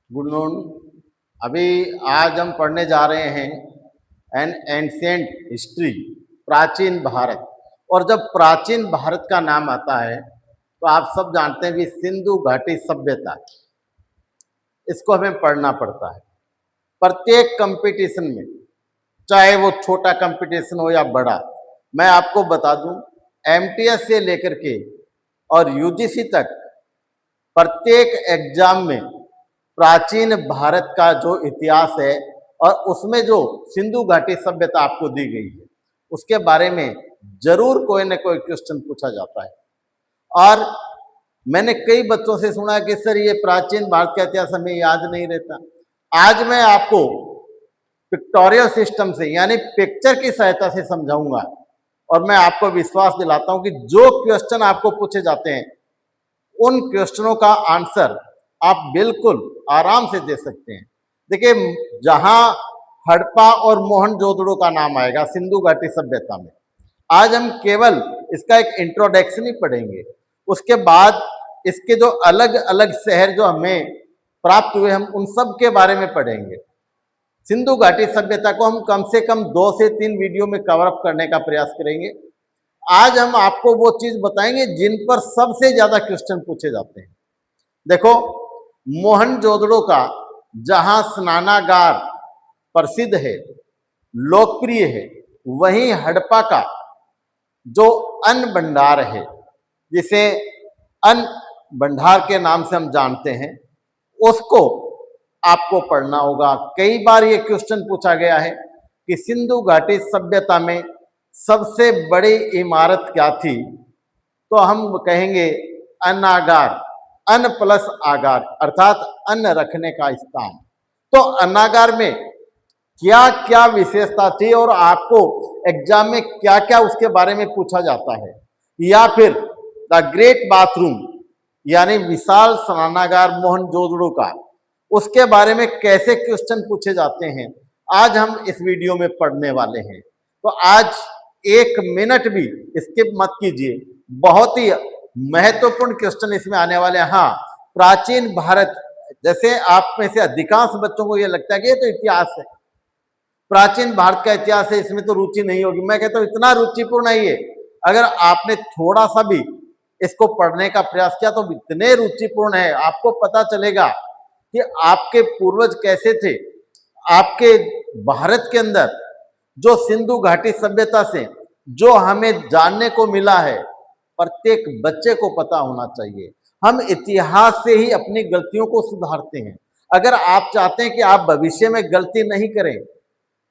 Good noon. अभी आज हम पढ़ने जा रहे हैं एन एंशियंट हिस्ट्री, प्राचीन भारत। और जब प्राचीन भारत का नाम आता है तो आप सब जानते हैं कि सिंधु घाटी सभ्यता, इसको हमें पढ़ना पड़ता है प्रत्येक कंपटीशन में, चाहे वो छोटा कंपटीशन हो या बड़ा। मैं आपको बता दूं, एमटीएस से लेकर के और यूजीसी तक प्रत्येक एग्जाम में प्राचीन भारत का जो इतिहास है और उसमें जो सिंधु घाटी सभ्यता आपको दी गई है उसके बारे में जरूर कोई ना कोई क्वेश्चन पूछा जाता है। और मैंने कई बच्चों से सुना कि सर ये प्राचीन भारत का इतिहास हमें याद नहीं रहता। आज मैं आपको पिक्टोरियल सिस्टम से यानी पिक्चर की सहायता से समझाऊंगा और मैं आपको विश्वास दिलाता हूं कि जो क्वेश्चन आपको पूछे जाते हैं उन क्वेश्चनों का आंसर आप बिल्कुल आराम से दे सकते हैं। देखिए, जहां हड़प्पा और मोहनजोदड़ो का नाम आएगा सिंधु घाटी सभ्यता में, आज हम केवल इसका एक इंट्रोडक्शन ही पढ़ेंगे। उसके बाद इसके जो अलग अलग शहर जो हमें प्राप्त हुए, हम उन सब के बारे में पढ़ेंगे। सिंधु घाटी सभ्यता को हम कम से कम 2 से 3 वीडियो में कवर अप करने का प्रयास करेंगे। आज हम आपको वो चीज बताएंगे जिन पर सबसे ज्यादा क्वेश्चन पूछे जाते हैं। देखो, मोहनजोदड़ो का जहां स्नानागार प्रसिद्ध है, लोकप्रिय है, वहीं हड़प्पा का जो अन्न भंडार है, जिसे अन्न भंडार के नाम से हम जानते हैं, उसको आपको पढ़ना होगा। कई बार ये क्वेश्चन पूछा गया है कि सिंधु घाटी सभ्यता में सबसे बड़ी इमारत क्या थी, तो हम कहेंगे अन्नागार, अन्न प्लस आगार अर्थात अन्न रखने का स्थान। तो अन्नागार में क्या क्या विशेषता थी और आपको एग्जाम में क्या क्या उसके बारे में पूछा जाता है, या फिर द ग्रेट बाथरूम यानी विशाल स्नानागार मोहनजोदड़ो का, उसके बारे में कैसे क्वेश्चन पूछे जाते हैं, आज हम इस वीडियो में पढ़ने वाले हैं। तो आज 1 मिनट भी स्किप मत कीजिए, बहुत ही महत्वपूर्ण क्वेश्चन इसमें आने वाले हैं। हाँ, प्राचीन भारत, जैसे आप में से अधिकांश बच्चों को यह लगता है कि ये तो इतिहास है, प्राचीन भारत का इतिहास है, इसमें तो रुचि नहीं होगी। मैं कहता हूं इतना रुचिपूर्ण है ये, अगर आपने थोड़ा सा भी इसको पढ़ने का प्रयास किया तो इतने रुचिपूर्ण है, आपको पता चलेगा कि आपके पूर्वज कैसे थे। आपके भारत के अंदर जो सिंधु घाटी सभ्यता से जो हमें जानने को मिला है, प्रत्येक बच्चे को पता होना चाहिए। हम इतिहास से ही अपनी गलतियों को सुधारते हैं। अगर आप चाहते हैं कि आप भविष्य में गलती नहीं करें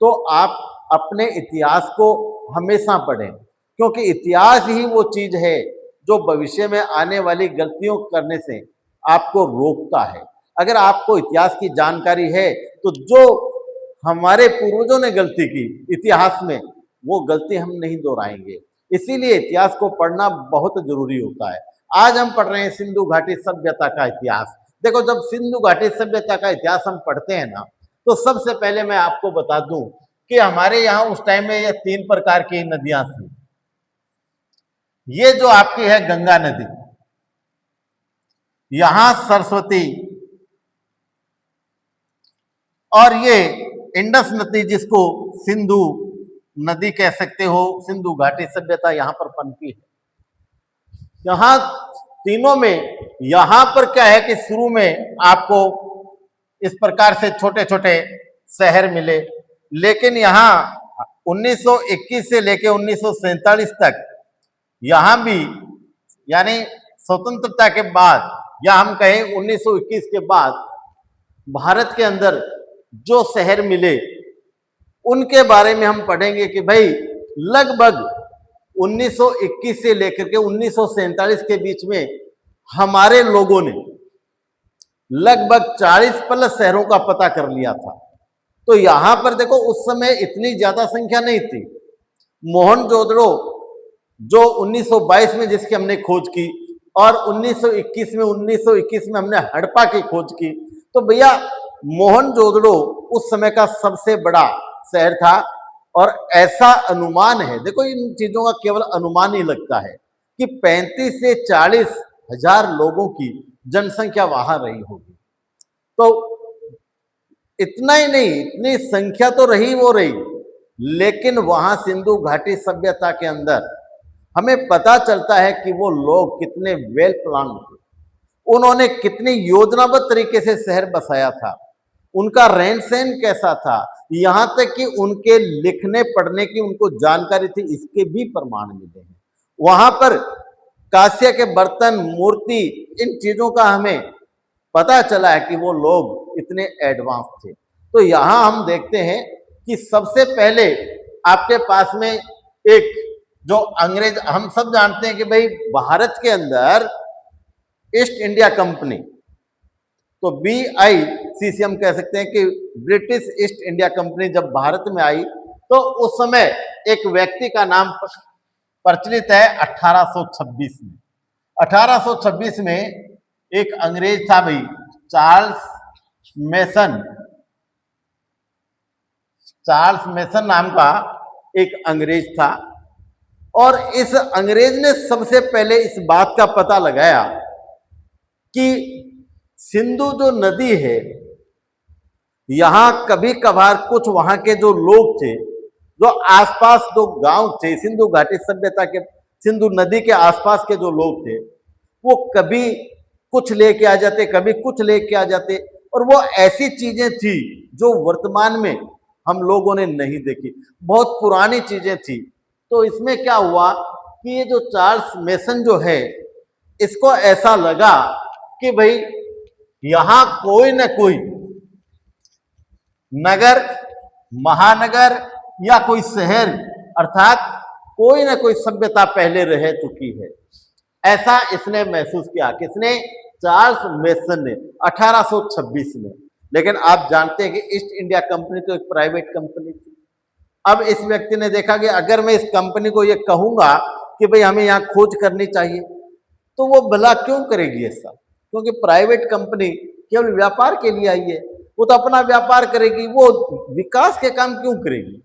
तो आप अपने इतिहास को हमेशा पढ़ें, क्योंकि इतिहास ही वो चीज है जो भविष्य में आने वाली गलतियों करने से आपको रोकता है। अगर आपको इतिहास की जानकारी है तो जो हमारे पूर्वजों ने गलती की इतिहास में, वो गलती हम नहीं दोहराएंगे। इसीलिए इतिहास को पढ़ना बहुत जरूरी होता है। आज हम पढ़ रहे हैं सिंधु घाटी सभ्यता का इतिहास। देखो, जब सिंधु घाटी सभ्यता का इतिहास हम पढ़ते हैं ना, तो सबसे पहले मैं आपको बता दूं कि हमारे यहाँ उस टाइम में ये 3 प्रकार की नदियां थी। ये जो आपकी है गंगा नदी, यहां सरस्वती, और ये इंडस नदी जिसको सिंधु नदी कह सकते हो। सिंधु घाटी सभ्यता यहां पर पनपी है। यहां तीनों में, यहां पर क्या है कि शुरू में आपको इस प्रकार से छोटे छोटे शहर मिले, लेकिन यहां 1921 से लेकर 1947 तक, यहां भी यानी स्वतंत्रता के बाद, या हम कहें 1921 के बाद, भारत के अंदर जो शहर मिले उनके बारे में हम पढ़ेंगे कि भाई लगभग 1921 से लेकर के 1947 के बीच में हमारे लोगों ने लगभग 40 प्लस शहरों का पता कर लिया था। तो यहां पर देखो, उस समय इतनी ज्यादा संख्या नहीं थी। मोहनजोदड़ो जो 1922 में जिसकी हमने खोज की, और 1921 में हमने हड़प्पा की खोज की, तो भैया मोहनजोदड़ो उस समय का सबसे बड़ा शहर था। और ऐसा अनुमान है, देखो इन चीजों का केवल अनुमान ही लगता है, कि 35 से 40 हजार लोगों की जनसंख्या वहां रही होगी। तो इतना ही नहीं, इतनी संख्या तो रही वो रही, लेकिन वहां सिंधु घाटी सभ्यता के अंदर हमें पता चलता है कि वो लोग कितने वेल प्लान थे, उन्होंने कितनी योजनाबद्ध तरीके से शहर बसाया था, उनका रहन सहन कैसा था, यहां तक कि उनके लिखने पढ़ने की उनको जानकारी थी, इसके भी प्रमाण मिले हैं। वहां पर कांस्य के बर्तन, मूर्ति, इन चीजों का हमें पता चला है कि वो लोग इतने एडवांस थे। तो यहां हम देखते हैं कि सबसे पहले आपके पास में एक जो अंग्रेज, हम सब जानते हैं कि भाई भारत के अंदर ईस्ट इंडिया कंपनी, तो BICC हम कह सकते हैं कि ब्रिटिश ईस्ट इंडिया कंपनी जब भारत में आई तो उस समय एक व्यक्ति का नाम प्रचलित है 1826 में। 1826 में एक अंग्रेज था भाई, चार्ल्स मेसन, चार्ल्स मेसन नाम का एक अंग्रेज था, और इस अंग्रेज ने सबसे पहले इस बात का पता लगाया कि सिंधु जो नदी है, यहां कभी कभार कुछ वहां के जो लोग थे, जो आसपास जो गांव थे सिंधु घाटी सभ्यता के, सिंधु नदी के आसपास के जो लोग थे, वो कभी कुछ लेके आ जाते, कभी कुछ लेके आ जाते, और वो ऐसी चीजें थी जो वर्तमान में हम लोगों ने नहीं देखी, बहुत पुरानी चीजें थी। तो इसमें क्या हुआ कि ये जो चार्ल्स मेसन जो है, इसको ऐसा लगा कि भाई यहां कोई ना कोई नगर, महानगर या कोई शहर, अर्थात कोई ना कोई सभ्यता पहले रह चुकी है, ऐसा इसने महसूस किया। किसने? चार्ल्स मेसन ने 1826 में। लेकिन आप जानते हैं कि ईस्ट इंडिया कंपनी तो एक प्राइवेट कंपनी थी। अब इस व्यक्ति ने देखा कि अगर मैं इस कंपनी को ये कहूंगा कि भाई हमें यहाँ खोज करनी चाहिए, तो वो भला क्यों करेगी ऐसा, क्योंकि प्राइवेट कंपनी केवल व्यापार के लिए आई है, वो तो अपना व्यापार करेगी, वो विकास के काम क्यों करेगी,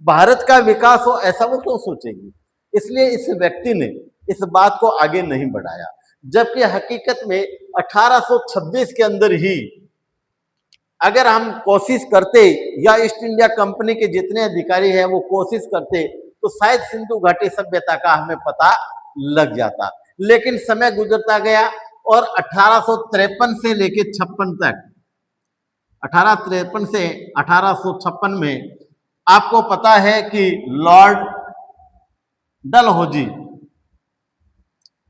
भारत का विकास हो ऐसा वो क्यों सोचेगी। इसलिए इस व्यक्ति ने इस बात को आगे नहीं बढ़ाया, जबकि हकीकत में 1826 के अंदर ही अगर हम कोशिश करते, या ईस्ट इंडिया कंपनी के जितने अधिकारी हैं वो कोशिश करते, तो शायद सिंधु घाटी सभ्यता का हमें पता लग जाता। लेकिन समय गुजरता गया और 1853 से लेके 56 तक, 1853 से 1856 में आपको पता है कि लॉर्ड डलहौजी,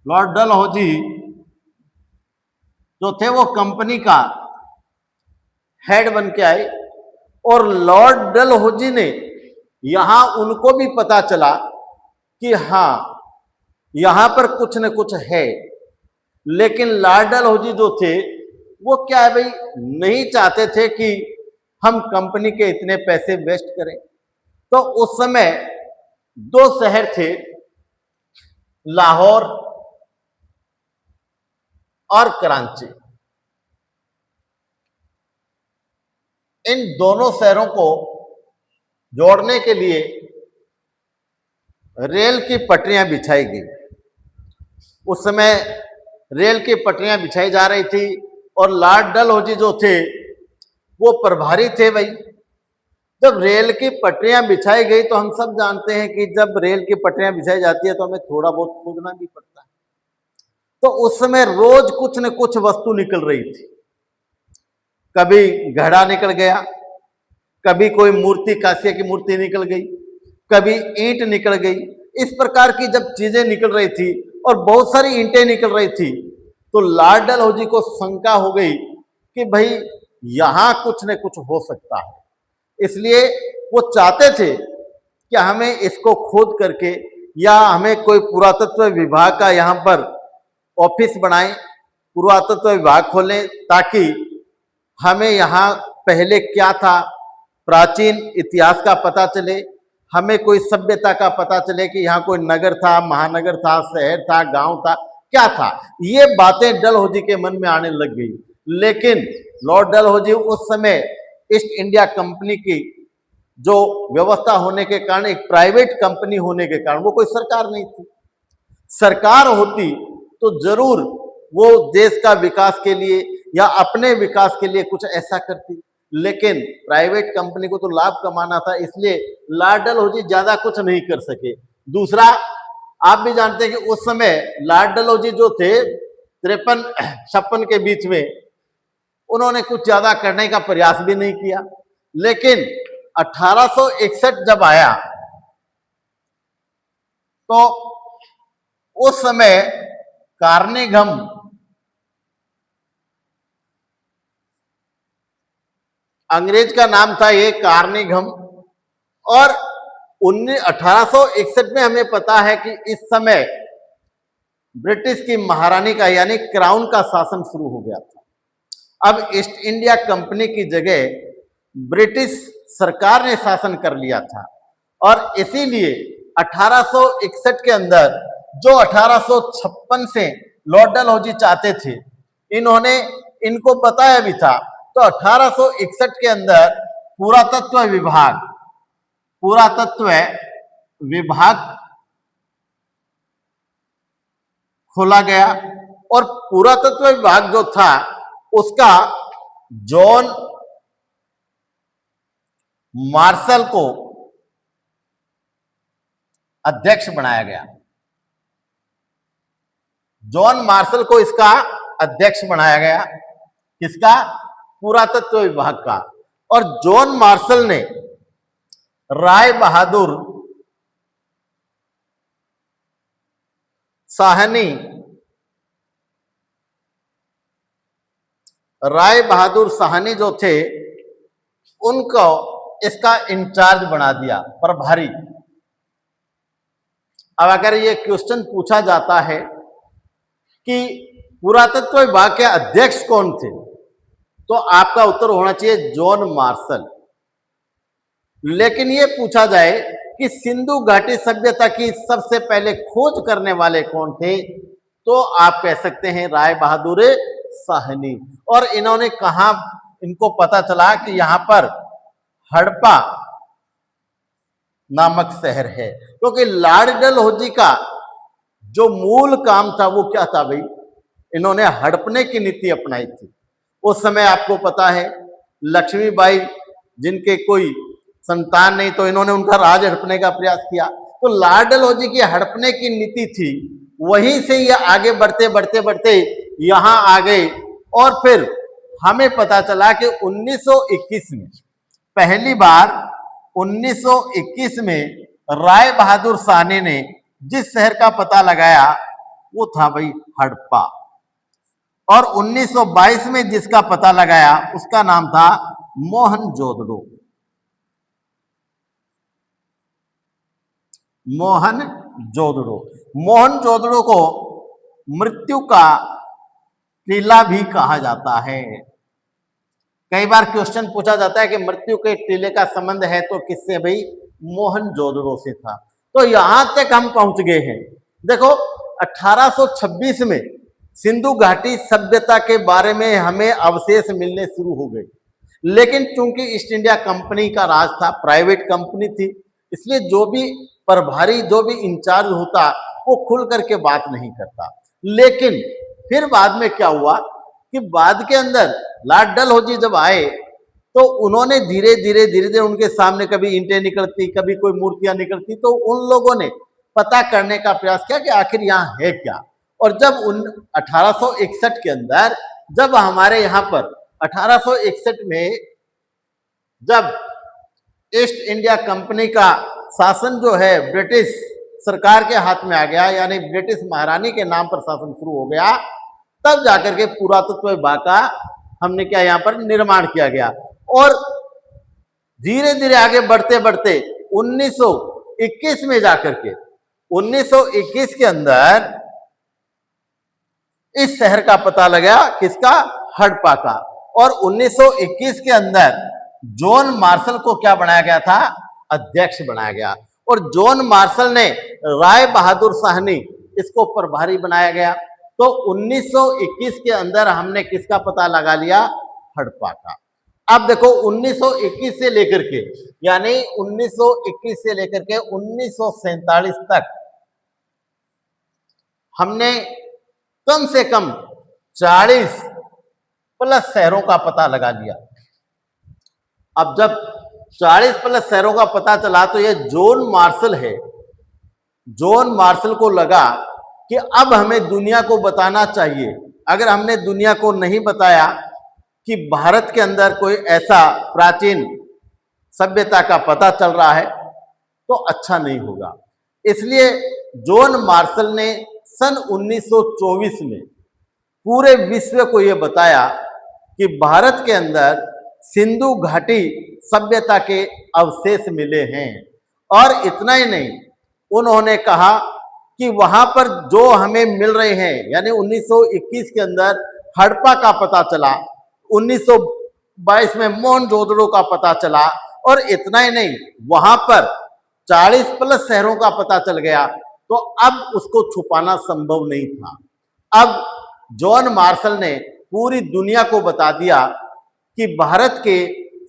लॉर्ड डलहौजी जो थे वो कंपनी का हेड बन के आए, और लॉर्ड डलहौजी ने यहां उनको भी पता चला कि हां यहां पर कुछ न कुछ है, लेकिन लॉर्ड डलहौजी जो थे वो क्या है भाई, नहीं चाहते थे कि हम कंपनी के इतने पैसे वेस्ट करें। तो उस समय दो शहर थे, लाहौर और कराची। इन दोनों शहरों को जोड़ने के लिए रेल की पटरियां बिछाई गई। उस समय रेल की पटरियां बिछाई जा रही थी, और लॉर्ड डलहौजी जो थे वो प्रभारी थे भाई। जब रेल की पटरियां बिछाई गई तो हम सब जानते हैं कि जब रेल की पटरियां बिछाई जाती है तो हमें थोड़ा बहुत खोजना भी पड़ता है। तो उस समय रोज कुछ न कुछ वस्तु निकल रही थी, कभी घड़ा निकल गया, कभी कोई मूर्ति, कांस्य की मूर्ति निकल गई, कभी ईंट निकल गई। इस प्रकार की जब चीजें निकल रही थी और बहुत सारी ईंटें निकल रही थी, तो लॉर्ड डलहौजी को शंका हो गई कि भाई यहां कुछ न कुछ हो सकता है। इसलिए वो चाहते थे कि हमें इसको खोद करके, या हमें कोई पुरातत्व विभाग का यहाँ पर ऑफिस बनाएं, पुरातत्व विभाग खोलें, ताकि हमें यहाँ पहले क्या था, प्राचीन इतिहास का पता चले, हमें कोई सभ्यता का पता चले कि यहाँ कोई नगर था, महानगर था, शहर था, गांव था, क्या था। ये बातें डलहौजी के मन में आने लग गई। लेकिन लॉर्ड डलहौजी उस समय ईस्ट इंडिया कंपनी की जो व्यवस्था होने के कारण, एक प्राइवेट कंपनी होने के कारण, वो कोई सरकार नहीं थी। सरकार होती तो जरूर वो देश का विकास के लिए या अपने विकास के लिए कुछ ऐसा करती, लेकिन प्राइवेट कंपनी को तो लाभ कमाना था, इसलिए लॉर्ड डलहौजी ज्यादा कुछ नहीं कर सके। दूसरा, आप भी जानते हैं कि उस समय लॉर्ड डलहौजी जो थे 53-56 के बीच में, उन्होंने कुछ ज्यादा करने का प्रयास भी नहीं किया। लेकिन 1861 जब आया तो उस समय कार्निघन अंग्रेज का नाम था ये कार्निघन, और 1861 में हमें पता है कि इस समय ब्रिटिश की महारानी का यानी क्राउन का शासन शुरू हो गया था। अब ईस्ट इंडिया कंपनी की जगह ब्रिटिश सरकार ने शासन कर लिया था, और इसीलिए 1861 के अंदर जो 1856 से लॉर्ड डलहौजी चाहते थे, इन्होंने इनको बताया भी था। तो 1861 के अंदर पुरातत्व विभाग खोला गया, और पुरातत्व विभाग जो था उसका जॉन मार्शल को अध्यक्ष बनाया गया। जॉन मार्शल को इसका अध्यक्ष बनाया गया, किसका? पुरातत्व विभाग का। और जॉन मार्शल ने राय बहादुर साहनी जो थे, उनको इसका इंचार्ज बना दिया, प्रभारी। अब अगर ये क्वेश्चन पूछा जाता है कि पुरातत्व विभाग के अध्यक्ष कौन थे, तो आपका उत्तर होना चाहिए जॉन मार्शल। लेकिन ये पूछा जाए कि सिंधु घाटी सभ्यता की सबसे पहले खोज करने वाले कौन थे, तो आप कह सकते हैं राय बहादुर साहनी। और इन्होंने कहा, इनको पता चला कि यहां पर हड़प्पा नामक शहर है, क्योंकि लॉर्ड डलहौजी का जो मूल काम था वो क्या था भाई? इन्होंने हड़पने की नीति अपनाई थी। उस समय आपको पता है लक्ष्मीबाई, जिनके कोई संतान नहीं, तो इन्होंने उनका राज हड़पने का प्रयास किया। तो लॉर्ड डलहौजी की हड़पने की नीति थी, वहीं से ये आगे बढ़ते बढ़ते बढ़ते यहां आ गए। और फिर हमें पता चला कि 1921 में, पहली बार 1921 में राय बहादुर साहनी ने जिस शहर का पता लगाया वो था भाई हड़प्पा, और 1922 में जिसका पता लगाया उसका नाम था मोहनजोदड़ो। मोहनजोदड़ो को मृत्यु का टीला भी कहा जाता है। कई बार क्वेश्चन पूछा जाता है कि मृत्यु के टीले का संबंध है तो किससे भाई? मोहनजोदड़ो से था। तो यहां तक हम पहुंच गए हैं। देखो 1826 में सिंधु घाटी सभ्यता के बारे में हमें अवशेष मिलने शुरू हो गए, लेकिन चूंकि ईस्ट इंडिया कंपनी का राज था, प्राइवेट कंपनी थी, इसलिए जो भी प्रभारी, जो भी इंचार्ज होता, वो खुल करके बात नहीं करता। लेकिन फिर बाद में क्या हुआ कि बाद के अंदर लॉर्ड डलहौजी जब आए तो उन्होंने धीरे धीरे उनके सामने कभी ईंटें निकलती, कभी कोई मूर्तियां निकलती, तो उन लोगों ने पता करने का प्रयास किया कि आखिर यहाँ है क्या। और जब 1861 के अंदर, जब हमारे यहाँ पर 1861 में जब ईस्ट इंडिया कंपनी का शासन जो है ब्रिटिश सरकार के हाथ में आ गया, यानी ब्रिटिश महारानी के नाम पर शासन शुरू हो गया, तब जाकर के पुरातत्व विभाग का हमने क्या यहाँ पर निर्माण किया गया। और धीरे धीरे आगे बढ़ते बढ़ते 1921 में जाकर के 1921 के अंदर इस शहर का पता लगा, किसका? हड़प्पा का। और 1921 के अंदर जॉन मार्शल को क्या बनाया गया था? अध्यक्ष बनाया गया। और जॉन मार्शल ने राय बहादुर साहनी, इसको प्रभारी बनाया गया। तो 1921 के अंदर हमने किसका पता लगा लिया? हड़प्पा का। अब देखो 1921 से लेकर के, यानी 1921 से लेकर के 1947 तक हमने कम से कम 40 प्लस शहरों का पता लगा लिया। अब जब 40 प्लस शहरों का पता चला तो ये जॉन मार्शल है, जॉन मार्शल को लगा कि अब हमें दुनिया को बताना चाहिए। अगर हमने दुनिया को नहीं बताया कि भारत के अंदर कोई ऐसा प्राचीन सभ्यता का पता चल रहा है तो अच्छा नहीं होगा। इसलिए जॉन मार्शल ने सन 1924 में पूरे विश्व को यह बताया कि भारत के अंदर सिंधु घाटी सभ्यता के अवशेष मिले हैं। और इतना ही नहीं, उन्होंने कहा कि वहां पर जो हमें मिल रहे हैं, यानी 1921 के अंदर हड़प्पा का पता चला, 1922 में मोहनजोदड़ो का पता चला, और इतना ही नहीं, वहां पर 40 प्लस शहरों का पता चल गया, तो अब उसको छुपाना संभव नहीं था। अब जॉन मार्शल ने पूरी दुनिया को बता दिया कि भारत के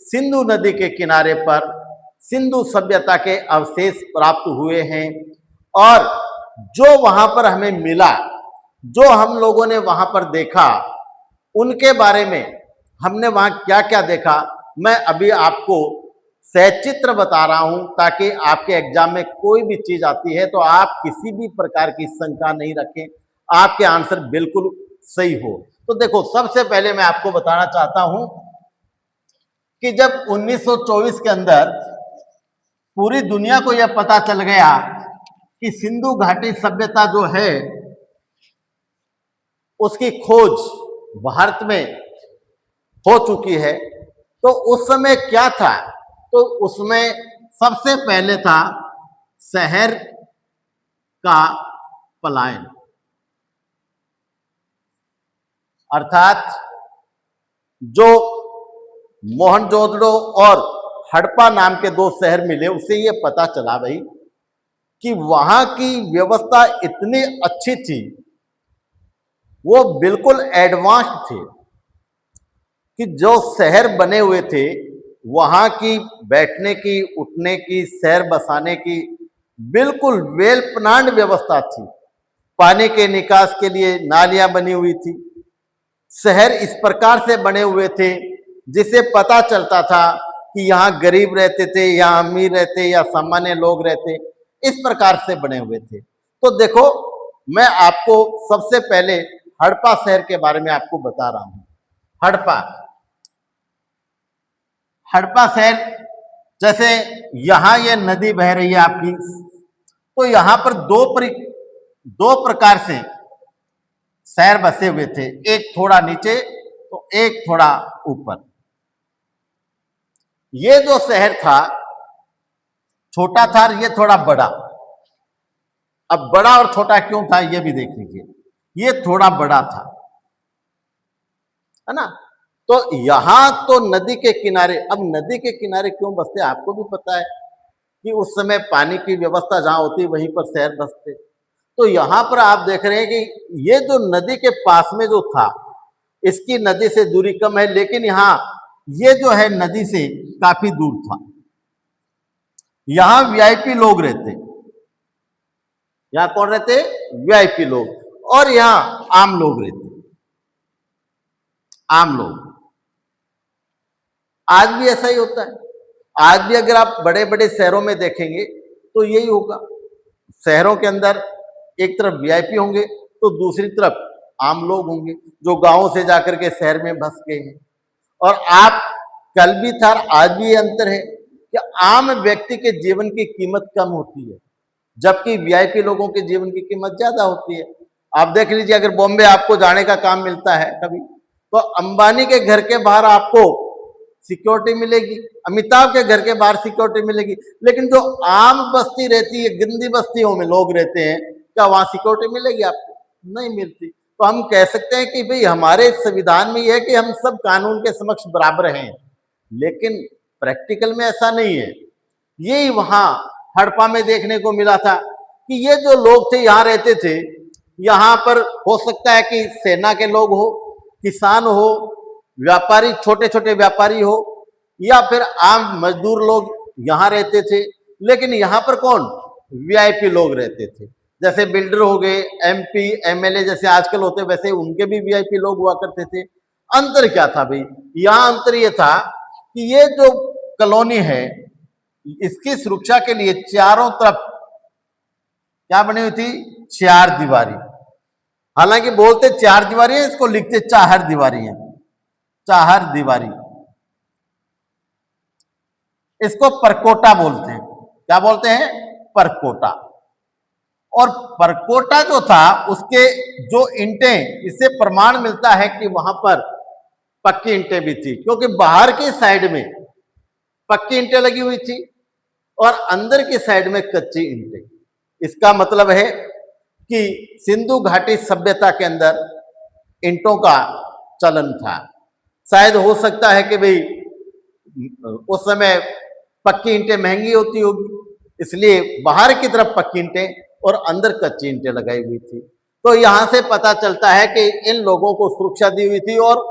सिंधु नदी के किनारे पर सिंधु सभ्यता के अवशेष प्राप्त हुए हैं, और जो वहां पर हमें मिला, जो हम लोगों ने वहां पर देखा, उनके बारे में हमने वहां क्या क्या देखा, मैं अभी आपको सचित्र बता रहा हूं, ताकि आपके एग्जाम में कोई भी चीज आती है तो आप किसी भी प्रकार की शंका नहीं रखें, आपके आंसर बिल्कुल सही हो। तो देखो, सबसे पहले मैं आपको बताना चाहता हूं कि जब 1924 के अंदर पूरी दुनिया को यह पता चल गया कि सिंधु घाटी सभ्यता जो है उसकी खोज भारत में हो चुकी है, तो उस समय क्या था, तो उसमें सबसे पहले था शहर का पलायन, अर्थात जो मोहनजोदड़ो और हड़प्पा नाम के दो शहर मिले, उससे ये पता चला भाई कि वहां की व्यवस्था इतनी अच्छी थी, वो बिल्कुल एडवांस थे, कि जो शहर बने हुए थे वहां की बैठने की, उठने की, शहर बसाने की बिल्कुल वेल प्लान्ड व्यवस्था थी। पानी के निकास के लिए नालियां बनी हुई थी। शहर इस प्रकार से बने हुए थे जिसे पता चलता था कि यहाँ गरीब रहते थे, या अमीर रहते, या सामान्य लोग रहते, इस प्रकार से बने हुए थे। तो देखो, मैं आपको सबसे पहले हड़प्पा शहर के बारे में आपको बता रहा हूं। हड़प्पा हड़प्पा शहर, जैसे यहां ये नदी बह रही है आपकी, तो यहां पर दो प्रकार से शहर बसे हुए थे, एक थोड़ा नीचे तो एक थोड़ा ऊपर। ये जो शहर था छोटा था, ये थोड़ा बड़ा। अब बड़ा और छोटा क्यों था ये भी देख लीजिए, ये थोड़ा बड़ा था, है ना। तो यहां तो नदी के किनारे, अब नदी के किनारे क्यों बसते, आपको भी पता है कि उस समय पानी की व्यवस्था जहां होती वहीं पर शहर बसते। तो यहां पर आप देख रहे हैं कि ये जो नदी के पास में जो था, इसकी नदी से दूरी कम है, लेकिन यहाँ ये जो है नदी से काफी दूर था। यहां वीआईपी लोग रहते, यहां कौन रहते, वीआईपी लोग, और यहां आम लोग रहते, आम लोग। आज भी ऐसा ही होता है। आज भी अगर आप बड़े बड़े शहरों में देखेंगे तो यही होगा। शहरों के अंदर एक तरफ वीआईपी होंगे तो दूसरी तरफ आम लोग होंगे, जो गांवों से जाकर के शहर में बस गए हैं। और आप कल भी था, आज भी ये अंतर है कि आम व्यक्ति के जीवन की कीमत कम होती है, जबकि वीआईपी लोगों के जीवन की कीमत ज्यादा होती है। आप देख लीजिए, अगर बॉम्बे आपको जाने का काम मिलता है कभी, तो अंबानी के घर के बाहर आपको सिक्योरिटी मिलेगी, अमिताभ के घर के बाहर सिक्योरिटी मिलेगी, लेकिन जो आम बस्ती रहती है, गंदी बस्तियों में लोग रहते हैं, क्या वहां सिक्योरिटी मिलेगी आपको, नहीं मिलती। तो हम कह सकते हैं कि भाई हमारे संविधान में यह है कि हम सब कानून के समक्ष बराबर हैं, लेकिन प्रैक्टिकल में ऐसा नहीं है। यही वहां हड़प्पा में देखने को मिला था कि ये जो लोग थे यहाँ रहते थे, यहाँ पर हो सकता है कि सेना के लोग हो, किसान हो, व्यापारी, छोटे छोटे व्यापारी हो, या फिर आम मजदूर लोग यहाँ रहते थे। लेकिन यहाँ पर कौन, वीआईपी लोग रहते थे, जैसे बिल्डर हो गए, एमपी एमएलए जैसे आजकल होते, वैसे उनके भी वीआईपी लोग हुआ करते थे। अंतर क्या था भाई, यहाँ अंतर ये था कि ये जो कॉलोनी है, इसकी सुरक्षा के लिए चारों तरफ क्या बनी हुई थी? चार दीवारी। हालांकि बोलते चार दीवारी है, इसको लिखते चार दीवारी है, चार दीवारी। इसको परकोटा बोलते हैं। क्या बोलते हैं? परकोटा। और परकोटा जो था उसके जो ईंटें, इससे प्रमाण मिलता है कि वहां पर पक्की ईंटें भी थी, क्योंकि बाहर की साइड में पक्की ईंटें लगी हुई थी और अंदर की साइड में कच्ची ईंटें। इसका मतलब है कि सिंधु घाटी सभ्यता के अंदर ईंटों का चलन था। शायद हो सकता है कि भाई उस समय पक्की ईंटें महंगी होती होगी, इसलिए बाहर की तरफ पक्की ईंटें और अंदर कच्ची ईंटें लगाई हुई थी। तो यहां से पता चलता है कि इन लोगों को सुरक्षा दी हुई थी और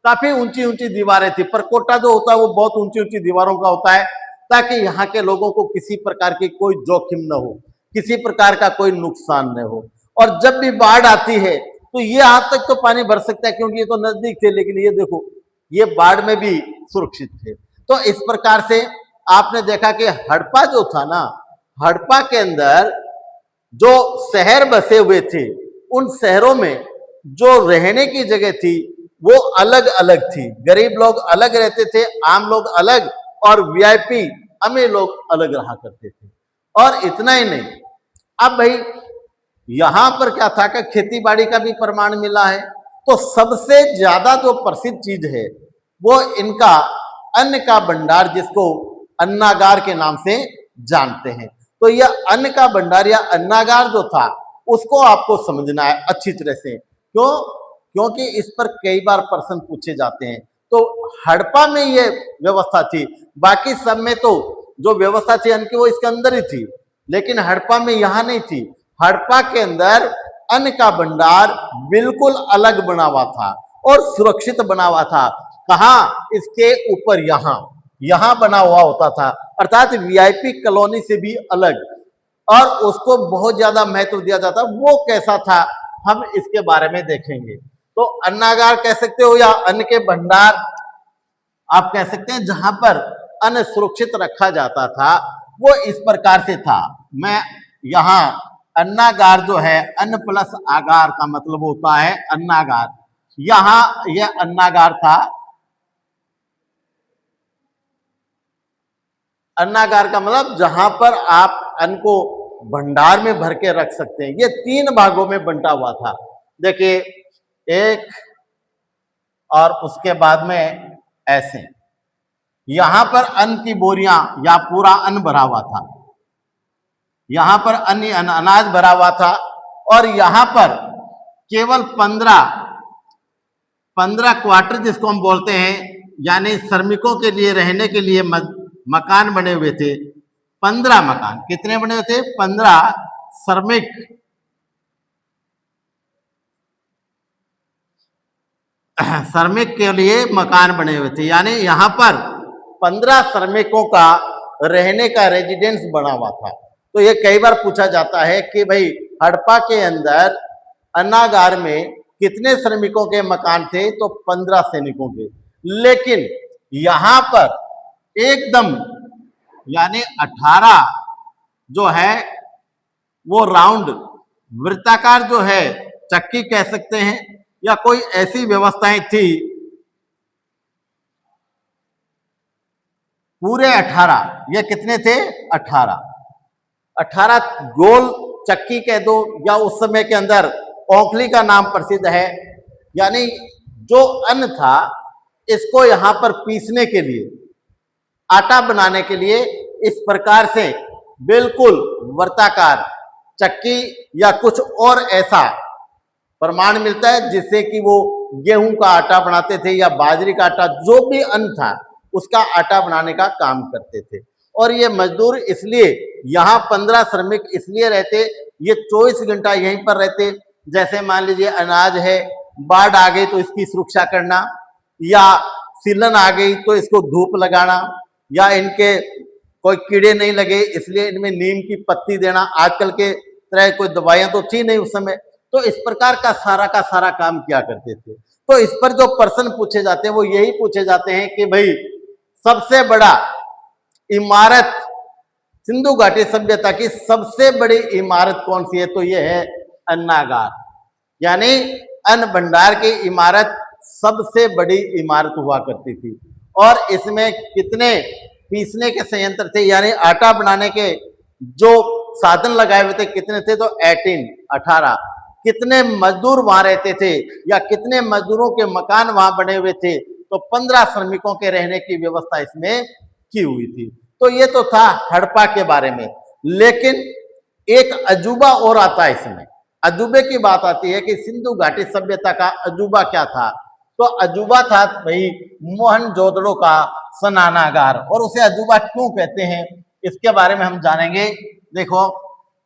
काफी ऊंची ऊंची दीवारें थी। परकोटा जो होता है वो बहुत ऊंची ऊंची दीवारों का होता है, ताकि यहाँ के लोगों को किसी प्रकार की कोई जोखिम न हो, किसी प्रकार का कोई नुकसान न हो। और जब भी बाढ़ आती है तो ये हाथ तक तो पानी भर सकता है, क्योंकि ये तो नजदीक थे, लेकिन ये देखो ये बाढ़ में भी सुरक्षित थे। तो इस प्रकार से आपने देखा कि हड़प्पा जो था ना, हड़प्पा के अंदर जो शहर बसे हुए थे, उन शहरों में जो रहने की जगह थी वो अलग अलग थी। गरीब लोग अलग रहते थे, आम लोग अलग, और वीआईपी अमीर लोग अलग रहा करते थे। और इतना ही नहीं, अब भाई यहां पर क्या था कि खेती बाड़ी का भी प्रमाण मिला है। तो सबसे ज्यादा जो प्रसिद्ध चीज है वो इनका अन्न का भंडार, जिसको अन्नागार के नाम से जानते हैं। तो यह अन्न का भंडार या अन्नागार जो था उसको आपको समझना है अच्छी तरह से। क्यों? क्योंकि इस पर कई बार प्रश्न पूछे जाते हैं। तो हड़प्पा में यह व्यवस्था थी, बाकी सब में तो जो व्यवस्था थी अन्न की वो इसके अंदर ही थी, लेकिन हड़प्पा में यहां नहीं थी। हड़प्पा के अंदर अन्न का भंडार बिल्कुल अलग बना हुआ था और सुरक्षित बना हुआ था। कहा? इसके ऊपर यहां बना हुआ होता था, अर्थात वीआईपी कॉलोनी से भी अलग, और उसको बहुत ज्यादा महत्व दिया जाता। वो कैसा था हम इसके बारे में देखेंगे। तो अन्नागार कह सकते हो या अन्न के भंडार आप कह सकते हैं, जहां पर अन्न सुरक्षित रखा जाता था वो इस प्रकार से था। मैं यहां अन्नागार जो है, अन्न प्लस आगार का मतलब होता है अन्नागार, यहां यह अन्नागार था। अन्नागार का मतलब जहां पर आप अन्न को भंडार में भर के रख सकते हैं। ये तीन भागों में बंटा हुआ था। देखिए, एक और उसके बाद में ऐसे, यहां पर अन्न की बोरियां या पूरा अन्न भरा हुआ था, यहां पर अनाज भरा हुआ था, और यहां पर केवल 15 क्वार्टर जिसको हम बोलते हैं, यानी श्रमिकों के लिए रहने के लिए मकान बने हुए थे। 15 मकान। कितने बने हुए थे? 15 श्रमिक के लिए मकान बने हुए थे, यानी यहां पर 15 श्रमिकों का रहने का रेजिडेंस बना हुआ था। तो ये कई बार पूछा जाता है कि भाई हड़प्पा के अंदर अन्नागार में कितने श्रमिकों के मकान थे? तो 15 सैनिकों के। लेकिन यहां पर एकदम यानी 18 जो है वो राउंड वृत्ताकार जो है चक्की कह सकते हैं, या कोई ऐसी व्यवस्थाएं थी। पूरे 18, ये कितने थे? 18 गोल चक्की कह दो, या उस समय के अंदर औखली का नाम प्रसिद्ध है। यानी जो अन्न था इसको यहां पर पीसने के लिए, आटा बनाने के लिए इस प्रकार से बिल्कुल वर्ताकार चक्की या कुछ और ऐसा प्रमाण मिलता है जिससे कि वो गेहूं का आटा बनाते थे या बाजरी का आटा, जो भी अन्न था उसका आटा बनाने का काम करते थे। और ये मजदूर इसलिए यहाँ 15 श्रमिक इसलिए रहते, ये 24 घंटा यहीं पर रहते। जैसे मान लीजिए अनाज है, बाढ़ आ गई तो इसकी सुरक्षा करना, या सीलन आ गई तो इसको धूप लगाना, या इनके कोई कीड़े नहीं लगे इसलिए इनमें नीम की पत्ती देना। आजकल के तरह कोई दवाइयां तो थी नहीं उस समय, तो इस प्रकार का सारा काम किया करते थे। तो इस पर जो प्रश्न पूछे जाते हैं वो यही पूछे जाते हैं कि भाई सबसे बड़ा इमारत, सिंधु घाटी सभ्यता की सबसे बड़ी इमारत कौन सी है? तो ये है अन्नागार, यानी अन्न भंडार की इमारत सबसे बड़ी इमारत हुआ करती थी। और इसमें कितने पीसने के संयंत्र थे, यानी आटा बनाने के जो साधन लगाए हुए थे कितने थे? तो 18। कितने मजदूर वहां रहते थे या कितने मजदूरों के मकान वहां बने हुए थे? तो 15 श्रमिकों के रहने की व्यवस्था इसमें की हुई थी। तो ये तो था हड़प्पा के बारे में, लेकिन एक अजूबा और आता है इसमें। अजूबे की बात आती है कि सिंधु घाटी सभ्यता का अजूबा क्या था? तो अजूबा था भाई मोहनजोदड़ो का स्नानागार। और उसे अजूबा क्यों कहते हैं इसके बारे में हम जानेंगे। देखो,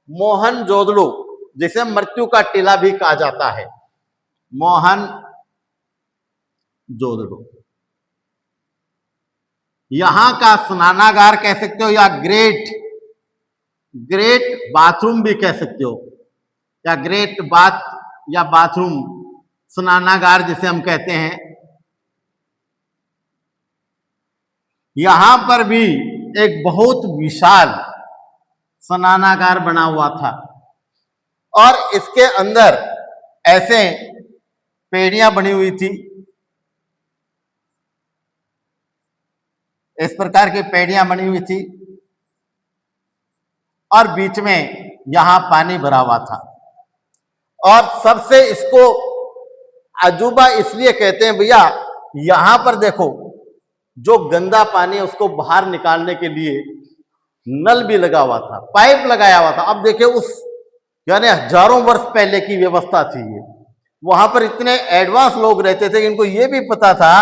मोहनजोदड़ो जिसे मृत्यु का टीला भी कहा जाता है, मोहनजोदड़ो यहां का स्नानागार कह सकते हो या ग्रेट बाथरूम भी कह सकते हो, या ग्रेट बाथ या बाथरूम स्नानागार जिसे हम कहते हैं। यहां पर भी एक बहुत विशाल स्नानागार बना हुआ था और इसके अंदर ऐसे पेड़ियां बनी हुई थी, इस प्रकार की पेड़ियां बनी हुई थी और बीच में यहां पानी भरा हुआ था। और सबसे इसको अजूबा इसलिए कहते हैं भैया, यहां पर देखो जो गंदा पानी है उसको बाहर निकालने के लिए नल भी लगा हुआ था, पाइप लगाया हुआ था। अब देखिए उस यानी हजारों वर्ष पहले की व्यवस्था थी ये। वहां पर इतने एडवांस लोग रहते थे कि इनको ये भी पता था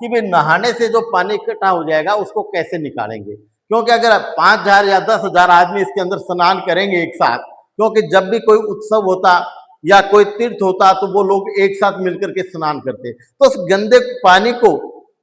कि भाई नहाने से जो पानी इकट्ठा हो जाएगा उसको कैसे निकालेंगे, क्योंकि अगर 5,000 या 10,000 आदमी इसके अंदर स्नान करेंगे एक साथ, क्योंकि जब भी कोई उत्सव होता या कोई तीर्थ होता तो वो लोग एक साथ मिलकर के स्नान करते, तो उस गंदे पानी को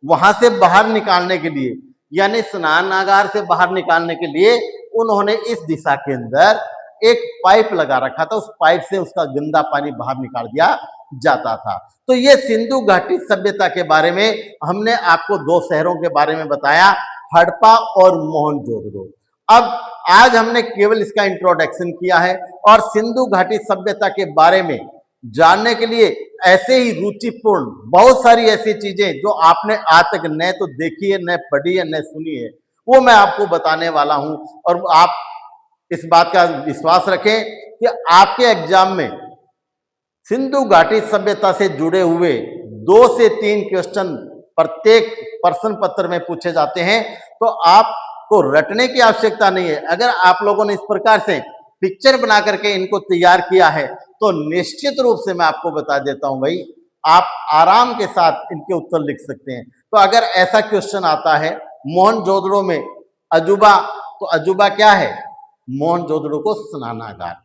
वहां से बाहर निकालने के लिए, यानी स्नानागार से बाहर निकालने के लिए उन्होंने इस दिशा के अंदर एक पाइप लगा रखा था। उस पाइप से उसका गंदा पानी बाहर निकाल दिया जाता था। तो ये सिंधु घाटी सभ्यता के बारे में हमने आपको दो शहरों के बारे में बताया, हड़प्पा और मोहनजोदड़ो। अब आज हमने केवल इसका इंट्रोडक्शन किया है और सिंधु घाटी सभ्यता के बारे में जानने के लिए ऐसे ही रुचिपूर्ण बहुत सारी ऐसी चीजें जो आपने आज तक न तो देखी है, न पढ़ी है, न सुनी है, वो मैं आपको बताने वाला हूं। और आप इस बात का विश्वास रखें कि आपके एग्जाम में सिंधु घाटी सभ्यता से जुड़े हुए 2 से 3 क्वेश्चन प्रत्येक प्रश्न पत्र में पूछे जाते हैं। तो आपको रटने की आवश्यकता नहीं है। अगर आप लोगों ने इस प्रकार से पिक्चर बना करके इनको तैयार किया है तो निश्चित रूप से मैं आपको बता देता हूं भाई, आप आराम के साथ इनके उत्तर लिख सकते हैं। तो अगर ऐसा क्वेश्चन आता है मोहनजोदड़ो में अजूबा, तो अजूबा क्या है? मोहनजोदड़ो को स्नानागार।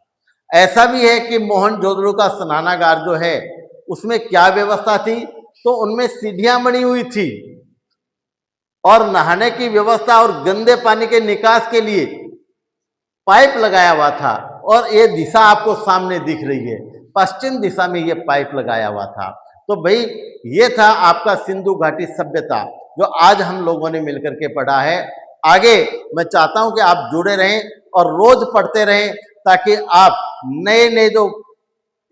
ऐसा भी है कि मोहनजोदड़ो का स्नानागार जो है उसमें क्या व्यवस्था थी? तो उनमें सीढ़ियां बनी हुई थी और नहाने की व्यवस्था और गंदे पानी के निकास के लिए पाइप लगाया हुआ था। और ये दिशा आपको सामने दिख रही है, पश्चिम दिशा में ये पाइप लगाया हुआ था। तो भाई ये था आपका सिंधु घाटी सभ्यता जो आज हम लोगों ने मिलकर के पढ़ा है। आगे मैं चाहता हूं कि आप जुड़े रहें और रोज पढ़ते रहें ताकि आप नए नए जो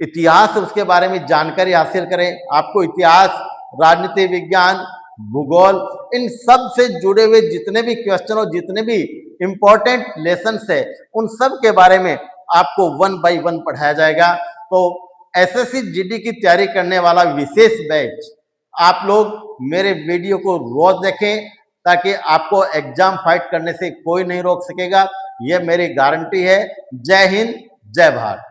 इतिहास है उसके बारे में जानकारी हासिल करें। आपको इतिहास, राजनीति विज्ञान, भूगोल, इन सब से जुड़े हुए जितने भी क्वेश्चन और जितने भी इंपॉर्टेंट लेसन है उन सब के बारे में आपको 1 बाय 1 पढ़ाया जाएगा। तो एसएससी जीडी की तैयारी करने वाला विशेष बैच आप लोग मेरे वीडियो को रोज देखें ताकि आपको एग्जाम फाइट करने से कोई नहीं रोक सकेगा, यह मेरी गारंटी है। जय हिंद, जय भारत।